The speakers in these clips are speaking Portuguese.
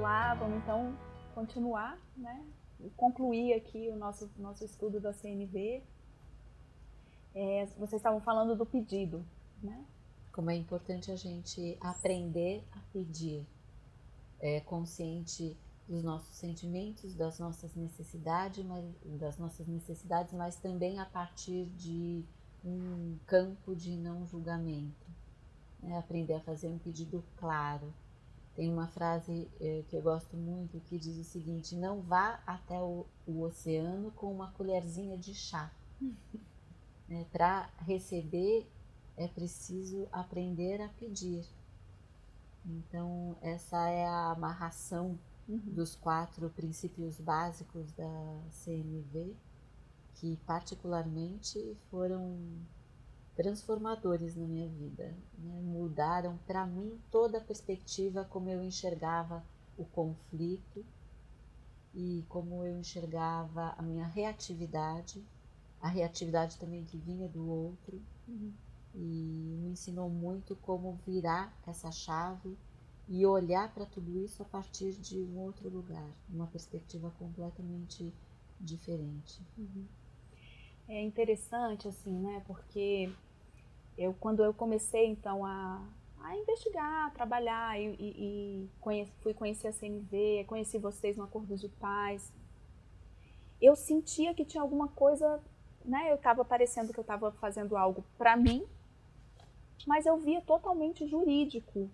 lá, vamos então continuar, né? Concluir aqui o nosso estudo da CNV. Vocês estavam falando do pedido, né? Como é importante a gente aprender a pedir, consciente dos nossos sentimentos, das nossas necessidades, mas também a partir de um campo de não julgamento, né? Aprender a fazer um pedido claro. Tem uma frase que eu gosto muito que diz o seguinte: não vá até o oceano com uma colherzinha de chá. Para receber é preciso aprender a pedir. Então essa é a amarração dos 4 princípios básicos da CNV, que particularmente foram transformadores na minha vida, né? Mudaram para mim toda a perspectiva como eu enxergava o conflito e como eu enxergava a minha reatividade, a reatividade também que vinha do outro, e me ensinou muito como virar essa chave e olhar para tudo isso a partir de um outro lugar, uma perspectiva completamente diferente. É interessante, assim, né? Porque quando eu comecei, então, a investigar, a trabalhar e fui conhecer a CNV, conheci vocês no Acordo de Paz, eu sentia que tinha alguma coisa, né? Eu estava parecendo que eu estava fazendo algo para mim, mas eu via totalmente jurídico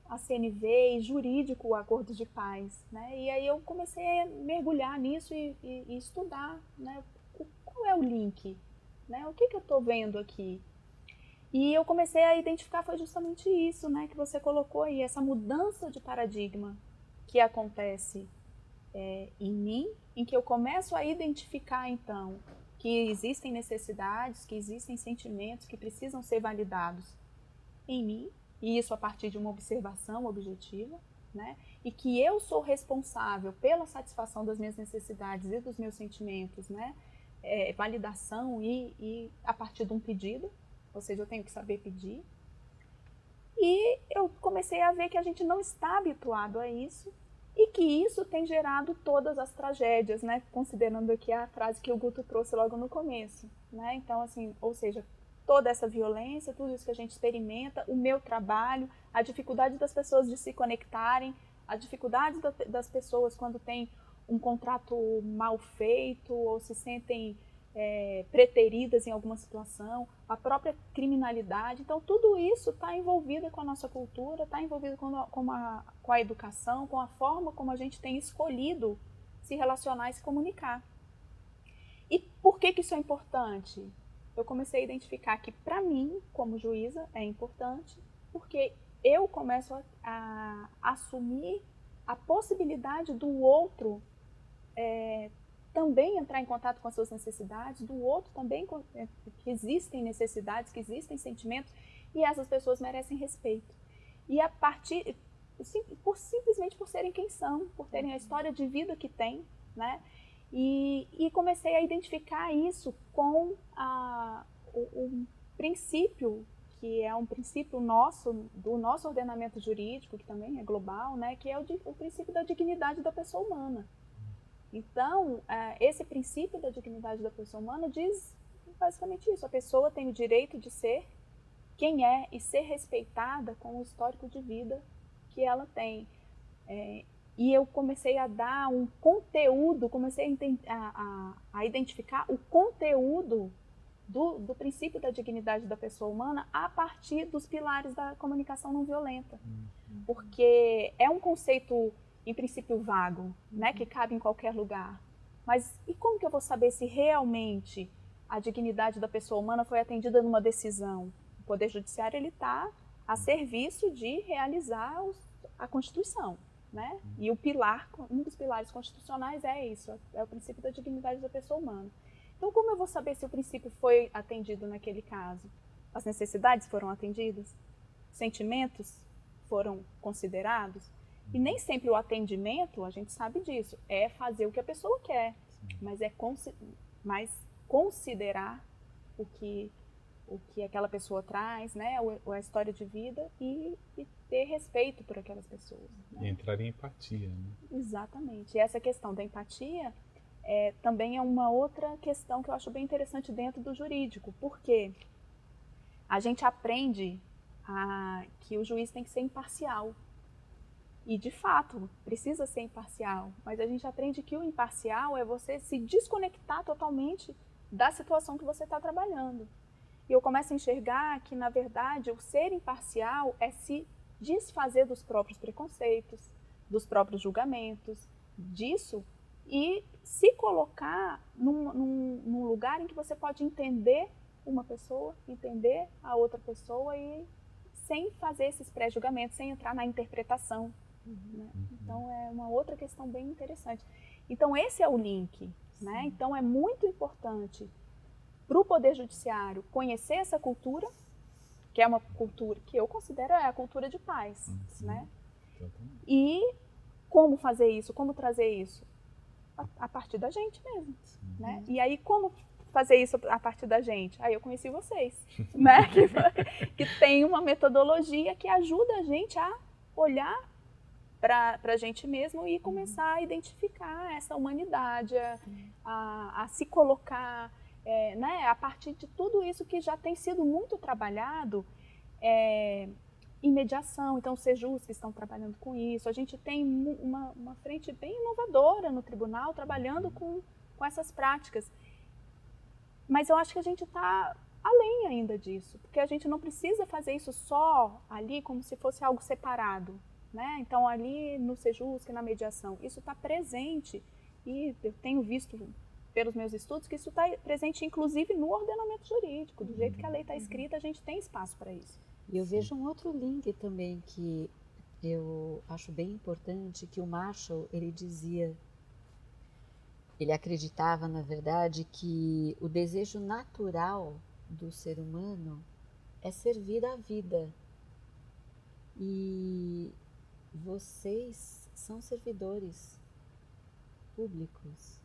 a CNV e jurídico o Acordo de Paz, né? E aí eu comecei a mergulhar nisso e estudar, né? Qual é o link, né? O que eu estou vendo aqui? E eu comecei a identificar, foi justamente isso, né, que você colocou aí, essa mudança de paradigma que acontece em mim, em que eu começo a identificar, então, que existem necessidades, que existem sentimentos que precisam ser validados em mim, e isso a partir de uma observação objetiva, né, e que eu sou responsável pela satisfação das minhas necessidades e dos meus sentimentos, né, validação e a partir de um pedido, ou seja, eu tenho que saber pedir. E eu comecei a ver que a gente não está habituado a isso e que isso tem gerado todas as tragédias, né? Considerando aqui a frase que o Guto trouxe logo no começo, né? Então, assim, ou seja, toda essa violência, tudo isso que a gente experimenta, o meu trabalho, a dificuldade das pessoas de se conectarem, a dificuldade das pessoas quando tem um contrato mal feito ou se sentem preteridas em alguma situação, a própria criminalidade. Então, tudo isso está envolvido com a nossa cultura, está envolvido com a educação, com a forma como a gente tem escolhido se relacionar e se comunicar. E por que isso é importante? Eu comecei a identificar que, para mim, como juíza, é importante, porque eu começo a assumir a possibilidade do outro também entrar em contato com as suas necessidades, do outro também, que existem necessidades, que existem sentimentos, e essas pessoas merecem respeito. E a partir, simplesmente por serem quem são, por terem a história de vida que têm, né? E comecei a identificar isso com o princípio, que é um princípio nosso, do nosso ordenamento jurídico, que também é global, né? Que é o princípio da dignidade da pessoa humana. Então, esse princípio da dignidade da pessoa humana diz basicamente isso: a pessoa tem o direito de ser quem é e ser respeitada com o histórico de vida que ela tem. E eu comecei a dar um conteúdo, comecei a identificar o conteúdo do princípio da dignidade da pessoa humana a partir dos pilares da comunicação não violenta. Porque é um conceito, em princípio, vago, né, que cabe em qualquer lugar. Mas e como que eu vou saber se realmente a dignidade da pessoa humana foi atendida numa decisão? O Poder Judiciário está a serviço de realizar a Constituição, né? E um dos pilares constitucionais é isso, é o princípio da dignidade da pessoa humana. Então, como eu vou saber se o princípio foi atendido naquele caso? As necessidades foram atendidas? Sentimentos foram considerados? E nem sempre o atendimento, a gente sabe disso, é fazer o que a pessoa quer, mas considerar o que o que aquela pessoa traz, né, a história de vida e ter respeito por aquelas pessoas. Né? E entrar em empatia, né? Exatamente. E essa questão da empatia também é uma outra questão que eu acho bem interessante dentro do jurídico, porque a gente aprende que o juiz tem que ser imparcial. E, de fato, precisa ser imparcial. Mas a gente aprende que o imparcial é você se desconectar totalmente da situação que você está trabalhando. E eu começo a enxergar que, na verdade, o ser imparcial é se desfazer dos próprios preconceitos, dos próprios julgamentos, disso, e se colocar num lugar em que você pode entender uma pessoa, entender a outra pessoa e sem fazer esses pré-julgamentos, sem entrar na interpretação. Né? Então, é uma outra questão bem interessante. Então, esse é o link. Né? Então, é muito importante para o Poder Judiciário conhecer essa cultura, que é uma cultura que eu considero a cultura de paz. Né? E como fazer isso, como trazer isso? A partir da gente mesmo. Né? E aí, como fazer isso a partir da gente? Aí eu conheci vocês, né? que tem uma metodologia que ajuda a gente a olhar para a gente mesmo e começar a identificar essa humanidade, a se colocar, né, a partir de tudo isso que já tem sido muito trabalhado em mediação. Então, os sejus que estão trabalhando com isso, a gente tem uma frente bem inovadora no tribunal, trabalhando com essas práticas. Mas eu acho que a gente está além ainda disso, porque a gente não precisa fazer isso só ali como se fosse algo separado. Né? Então, ali no Sejusc, na mediação, isso está presente e eu tenho visto pelos meus estudos que isso está presente inclusive no ordenamento jurídico, do jeito que a lei está escrita, a gente tem espaço para isso. E eu vejo um outro link também que eu acho bem importante, que o Marshall, ele dizia, ele acreditava, na verdade, que o desejo natural do ser humano é servir à vida. E vocês são servidores públicos,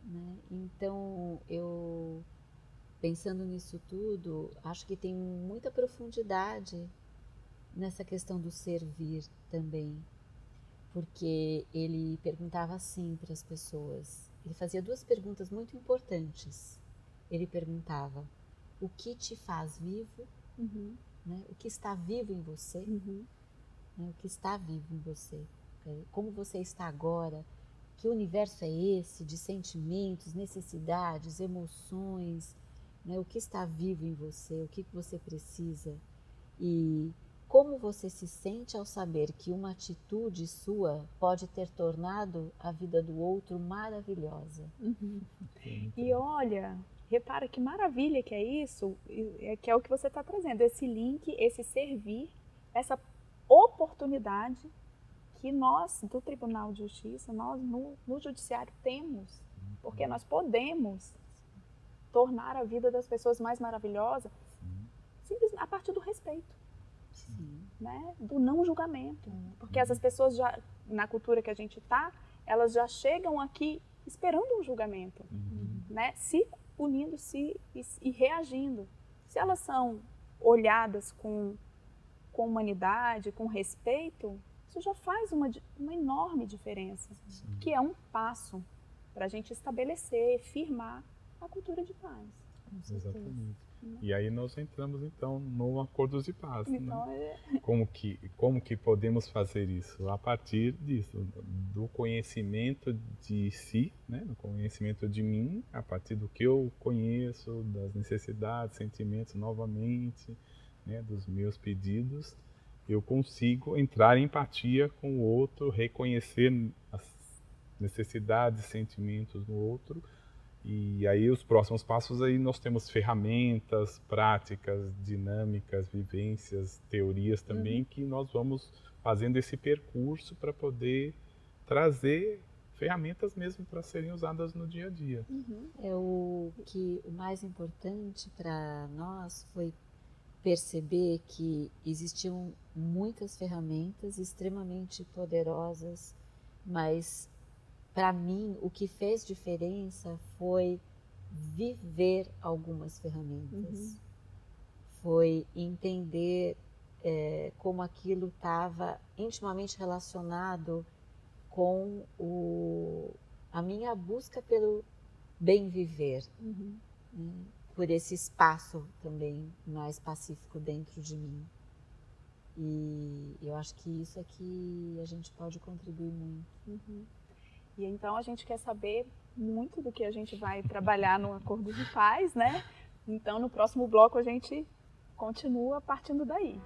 né? Então, eu, pensando nisso tudo, acho que tem muita profundidade nessa questão do servir também, porque ele perguntava assim para as pessoas, ele fazia duas perguntas muito importantes. Ele perguntava, o que te faz vivo? Né? O que está vivo em você? Né? O que está vivo em você? Como você está agora? Que universo é esse de sentimentos, necessidades, emoções? Né? O que está vivo em você? O que você precisa? E como você se sente ao saber que uma atitude sua pode ter tornado a vida do outro maravilhosa? E olha, repara que maravilha que é isso, que é o que você está trazendo, esse link, esse servir, essa oportunidade que nós, do Tribunal de Justiça, nós no Judiciário temos, porque nós podemos tornar a vida das pessoas mais maravilhosa simplesmente a partir do respeito, né? Do não julgamento, porque essas pessoas já, na cultura que a gente está, elas já chegam aqui esperando um julgamento, né? Se punindo-se e reagindo. Se elas são olhadas com humanidade, com respeito, isso já faz uma enorme diferença, que é um passo para a gente estabelecer, firmar a cultura de paz. Exatamente. E aí nós entramos então no acordos de paz. Então, né? Como que podemos fazer isso? A partir disso, do conhecimento de si, né? Do conhecimento de mim, a partir do que eu conheço, das necessidades, sentimentos novamente, né? Dos meus pedidos, eu consigo entrar em empatia com o outro, reconhecer as necessidades, sentimentos do outro. E aí os próximos passos aí nós temos ferramentas, práticas, dinâmicas, vivências, teorias também que nós vamos fazendo esse percurso para poder trazer ferramentas mesmo para serem usadas no dia a dia. O mais importante para nós foi perceber que existiam muitas ferramentas extremamente poderosas, mas para mim, o que fez diferença foi viver algumas ferramentas. foi entender como aquilo estava intimamente relacionado com a minha busca pelo bem viver, né? Por esse espaço também mais pacífico dentro de mim. E eu acho que isso é que a gente pode contribuir muito. E então a gente quer saber muito do que a gente vai trabalhar no Acordo de Paz, né? Então no próximo bloco a gente continua partindo daí.